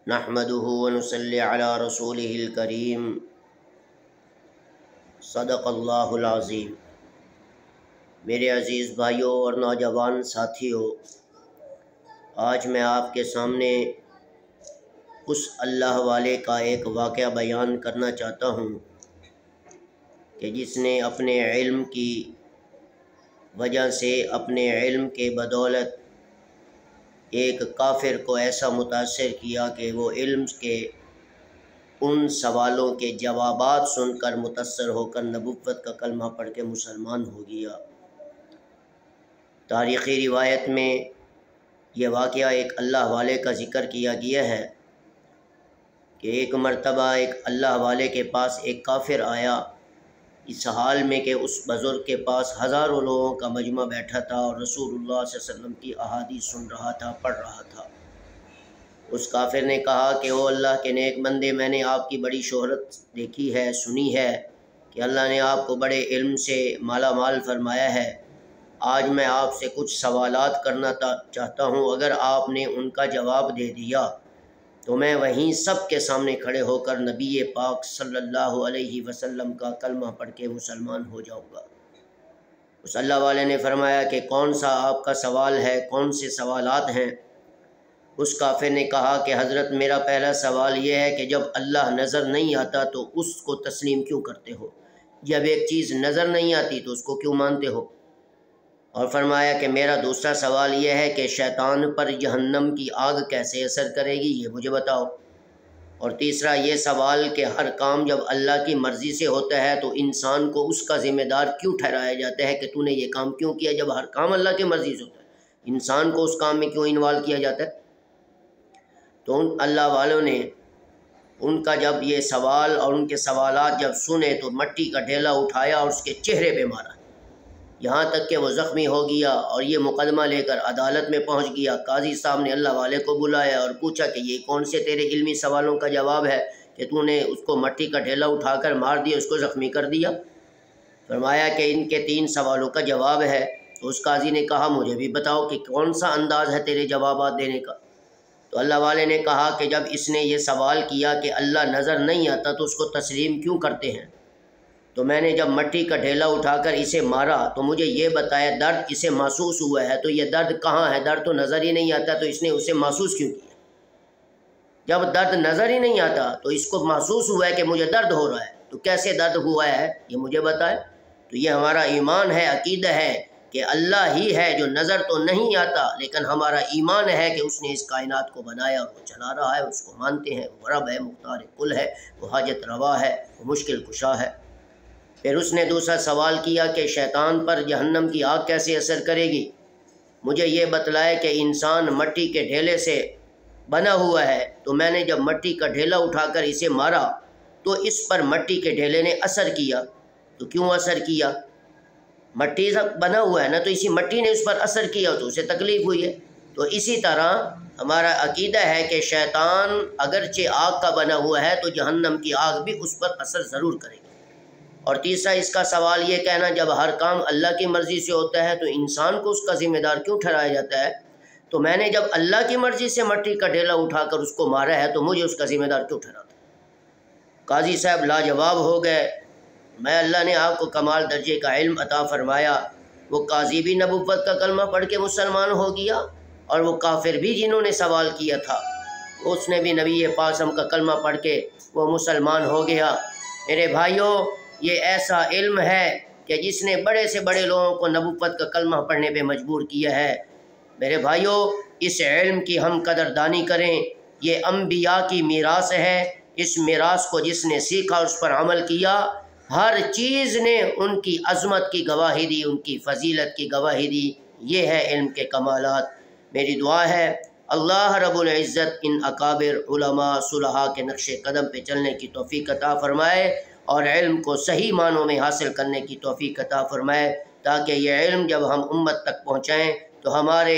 نحمده ونصلی علی رسوله الکریم صدق اللہ العظیم۔ میرے عزیز بھائیوں اور نوجوان ساتھیوں، آج میں آپ کے سامنے اس اللہ والے کا ایک واقعہ بیان کرنا چاہتا ہوں کہ جس نے اپنے علم کی وجہ سے، اپنے علم کے بدولت ایک کافر کو ایسا متاثر کیا کہ وہ علم کے ان سوالوں کے جوابات سن کر متاثر ہو کر نبوت کا کلمہ پڑھ کے مسلمان ہو گیا۔ تاریخی روایت میں یہ واقعہ ایک اللہ والے کا ذکر کیا گیا ہے کہ ایک مرتبہ ایک اللہ والے کے پاس ایک کافر آیا، اس حال میں کہ اس بزرگ کے پاس ہزاروں لوگوں کا مجمع بیٹھا تھا اور رسول اللہ صلی اللہ علیہ وسلم کی احادیث سن رہا تھا، پڑھ رہا تھا۔ اس کافر نے کہا کہ او اللہ کے نیک بندے، میں نے آپ کی بڑی شہرت دیکھی ہے، سنی ہے کہ اللہ نے آپ کو بڑے علم سے مالا مال فرمایا ہے۔ آج میں آپ سے کچھ سوالات کرنا چاہتا ہوں، اگر آپ نے ان کا جواب دے دیا تو میں وہیں سب کے سامنے کھڑے ہو کر نبی پاک صلی اللہ علیہ وسلم کا کلمہ پڑھ کے مسلمان ہو جاؤں گا۔ اس اللہ والے نے فرمایا کہ کون سا آپ کا سوال ہے، کون سے سوالات ہیں؟ اس کافر نے کہا کہ حضرت میرا پہلا سوال یہ ہے کہ جب اللہ نظر نہیں آتا تو اس کو تسلیم کیوں کرتے ہو؟ جب ایک چیز نظر نہیں آتی تو اس کو کیوں مانتے ہو؟ اور فرمایا کہ میرا دوسرا سوال یہ ہے کہ شیطان پر جہنم کی آگ کیسے اثر کرے گی، یہ مجھے بتاؤ۔ اور تیسرا یہ سوال کہ ہر کام جب اللہ کی مرضی سے ہوتا ہے تو انسان کو اس کا ذمہ دار کیوں ٹھہرایا جاتا ہے کہ تو نے یہ کام کیوں کیا؟ جب ہر کام اللہ کی مرضی سے ہوتا ہے، انسان کو اس کام میں کیوں انوالو کیا جاتا ہے؟ تو ان اللہ والوں نے ان کا جب یہ سوال اور ان کے سوالات جب سنے تو مٹی کا ڈھیلا اٹھایا اور اس کے چہرے پہ مارا، یہاں تک کہ وہ زخمی ہو گیا اور یہ مقدمہ لے کر عدالت میں پہنچ گیا۔ قاضی صاحب نے اللہ والے کو بلایا اور پوچھا کہ یہ کون سے تیرے علمی سوالوں کا جواب ہے کہ تو نے اس کو مٹی کا ڈھیلا اٹھا کر مار دیا، اس کو زخمی کر دیا؟ فرمایا کہ ان کے 3 سوالوں کا جواب ہے۔ تو اس قاضی نے کہا مجھے بھی بتاؤ کہ کون سا انداز ہے تیرے جوابات دینے کا؟ تو اللہ والے نے کہا کہ جب اس نے یہ سوال کیا کہ اللہ نظر نہیں آتا تو اس کو تسلیم کیوں کرتے ہیں، تو میں نے جب مٹی کا ڈھیلا اٹھا کر اسے مارا تو مجھے یہ بتایا درد اسے محسوس ہوا ہے، تو یہ درد کہاں ہے؟ درد تو نظر ہی نہیں آتا، تو اس نے اسے محسوس کیوں کیا؟ جب درد نظر ہی نہیں آتا تو اس کو محسوس ہوا ہے کہ مجھے درد ہو رہا ہے، تو کیسے درد ہوا ہے یہ مجھے بتائے۔ تو یہ ہمارا ایمان ہے، عقیدہ ہے کہ اللہ ہی ہے جو نظر تو نہیں آتا، لیکن ہمارا ایمان ہے کہ اس نے اس کائنات کو بنایا اور وہ چلا رہا ہے، اس کو مانتے ہیں، وہ رب ہے، مختار کل ہے، وہ حاجت روا ہے، وہ مشکل کشا ہے۔ پھر اس نے دوسرا سوال کیا کہ شیطان پر جہنم کی آگ کیسے اثر کرے گی؟ مجھے یہ بتلائے کہ انسان مٹی کے ڈھیلے سے بنا ہوا ہے، تو میں نے جب مٹی کا ڈھیلا اٹھا کر اسے مارا تو اس پر مٹی کے ڈھیلے نے اثر کیا، تو کیوں اثر کیا؟ مٹی سے بنا ہوا ہے نا، تو اسی مٹی نے اس پر اثر کیا تو اسے تکلیف ہوئی ہے۔ تو اسی طرح ہمارا عقیدہ ہے کہ شیطان اگرچہ آگ کا بنا ہوا ہے تو جہنم کی آگ بھی اس پر اثر ضرور کرے گی۔ اور تیسرا اس کا سوال یہ کہنا جب ہر کام اللہ کی مرضی سے ہوتا ہے تو انسان کو اس کا ذمہ دار کیوں ٹھہرایا جاتا ہے؟ تو میں نے جب اللہ کی مرضی سے مٹی کا ڈھیلا اٹھا کر اس کو مارا ہے تو مجھے اس کا ذمہ دار کیوں ٹھہراتا ہے؟ قاضی صاحب لاجواب ہو گئے۔ میں اللہ نے آپ کو کمال درجے کا علم عطا فرمایا، وہ قاضی بھی نبوت کا کلمہ پڑھ کے مسلمان ہو گیا، اور وہ کافر بھی جنہوں نے سوال کیا تھا اس نے بھی نبی پاک کا کلمہ پڑھ کے وہ مسلمان ہو گیا۔ میرے بھائیوں، یہ ایسا علم ہے کہ جس نے بڑے سے بڑے لوگوں کو نبوت کا کلمہ پڑھنے پہ مجبور کیا ہے۔ میرے بھائیوں، اس علم کی ہم قدردانی کریں، یہ انبیاء کی میراث ہے۔ اس میراث کو جس نے سیکھا، اس پر عمل کیا، ہر چیز نے ان کی عظمت کی گواہی دی، ان کی فضیلت کی گواہی دی۔ یہ ہے علم کے کمالات۔ میری دعا ہے اللہ رب العزت ان اکابر علماء صلحاء کے نقش قدم پہ چلنے کی توفیق عطا فرمائے اور علم کو صحیح معنوں میں حاصل کرنے کی توفیق عطا فرمائے، تاکہ یہ علم جب ہم امت تک پہنچائیں تو ہمارے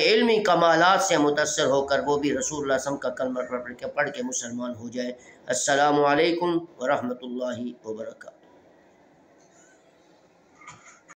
علمی کمالات سے متاثر ہو کر وہ بھی رسول اللہ صلی اللہ علیہ وسلم کا کلمہ پڑھ کے مسلمان ہو جائے۔ السلام علیکم ورحمۃ اللہ وبرکاتہ۔